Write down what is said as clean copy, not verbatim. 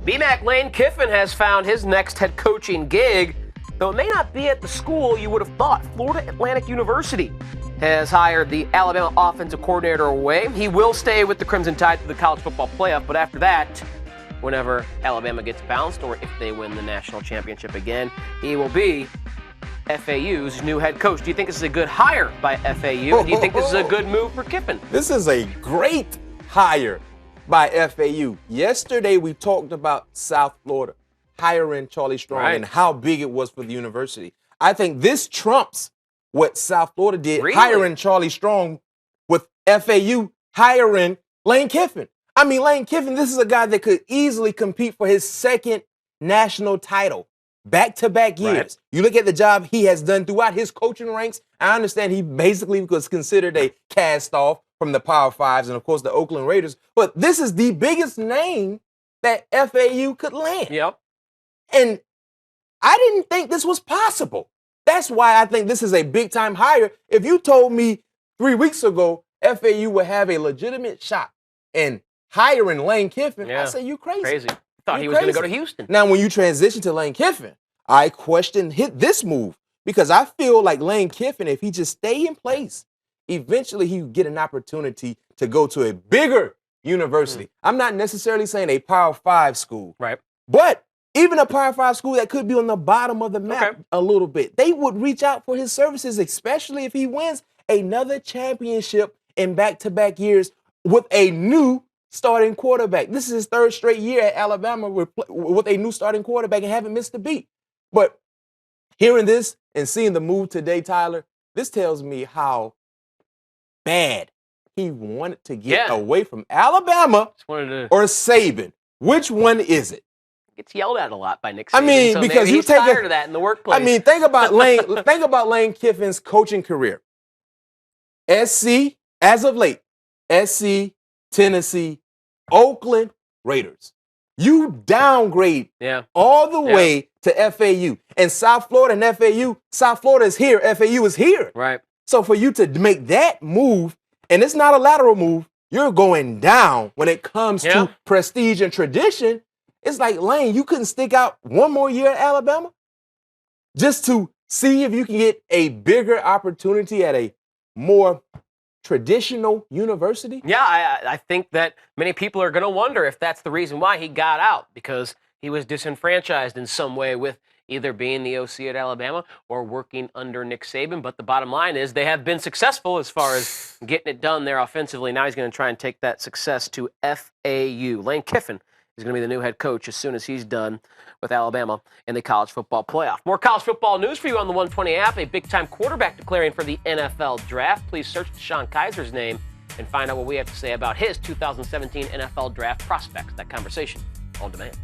BMAC Lane Kiffin has found his next head coaching gig, though it may not be at the school you would have thought. Florida Atlantic University has hired the Alabama offensive coordinator away. He will stay with the Crimson Tide through the college football playoff, but after that, whenever Alabama gets bounced or if they win the national championship again, he will be FAU's new head coach. Do you think this is a good hire by FAU? Do you think this is a good move for Kiffin? This is a great hire by FAU. Yesterday, we talked about South Florida hiring Charlie Strong and how big it was for the university. I think this trumps what South Florida did, hiring Charlie Strong, with FAU hiring Lane Kiffin. I mean, Lane Kiffin, this is a guy that could easily compete for his second national title, back-to-back years. Right. You look at the job he has done throughout his coaching ranks. I understand he basically was considered a cast-off from the Power Fives and, of course, the Oakland Raiders. But this is the biggest name that FAU could land. Yep. And I didn't think this was possible. That's why I think this is a big-time hire. If you told me 3 weeks ago FAU would have a legitimate shot in hiring Lane Kiffin, I say you crazy. Thought he was going to go to Houston. Now, when you transition to Lane Kiffin, I question this move because I feel like Lane Kiffin, if he just stay in place, eventually he would get an opportunity to go to a bigger university. I'm not necessarily saying a Power 5 school, but even a Power 5 school that could be on the bottom of the map a little bit. They would reach out for his services, especially if he wins another championship in back-to-back years with a new starting quarterback. This is his third straight year at Alabama with a new starting quarterback and haven't missed a beat. But hearing this and seeing the move today, Tyler, this tells me how bad he wanted to get away from Alabama or Saban. Which one is it? Gets yelled at a lot by Nick Saban. I mean, so because he's tired of that in the workplace. I mean, think about Lane Kiffin's coaching career. SC, as of late, SC, Tennessee, Oakland Raiders. You downgrade all the way to FAU. And South Florida and FAU, South Florida is here, FAU is here. Right. So for you to make that move, and it's not a lateral move, you're going down when it comes to prestige and tradition. It's like, Lane, you couldn't stick out one more year at Alabama just to see if you can get a bigger opportunity at a more traditional university? Yeah, I think that many people are going to wonder if that's the reason why he got out, because he was disenfranchised in some way with either being the OC at Alabama or working under Nick Saban. But the bottom line is they have been successful as far as getting it done there offensively. Now he's going to try and take that success to FAU. Lane Kiffin is going to be the new head coach as soon as he's done with Alabama in the college football playoff. More college football news for you on the 120 app. A big-time quarterback declaring for the NFL draft. Please search Deshaun Kaiser's name and find out what we have to say about his 2017 NFL draft prospects. That conversation on demand.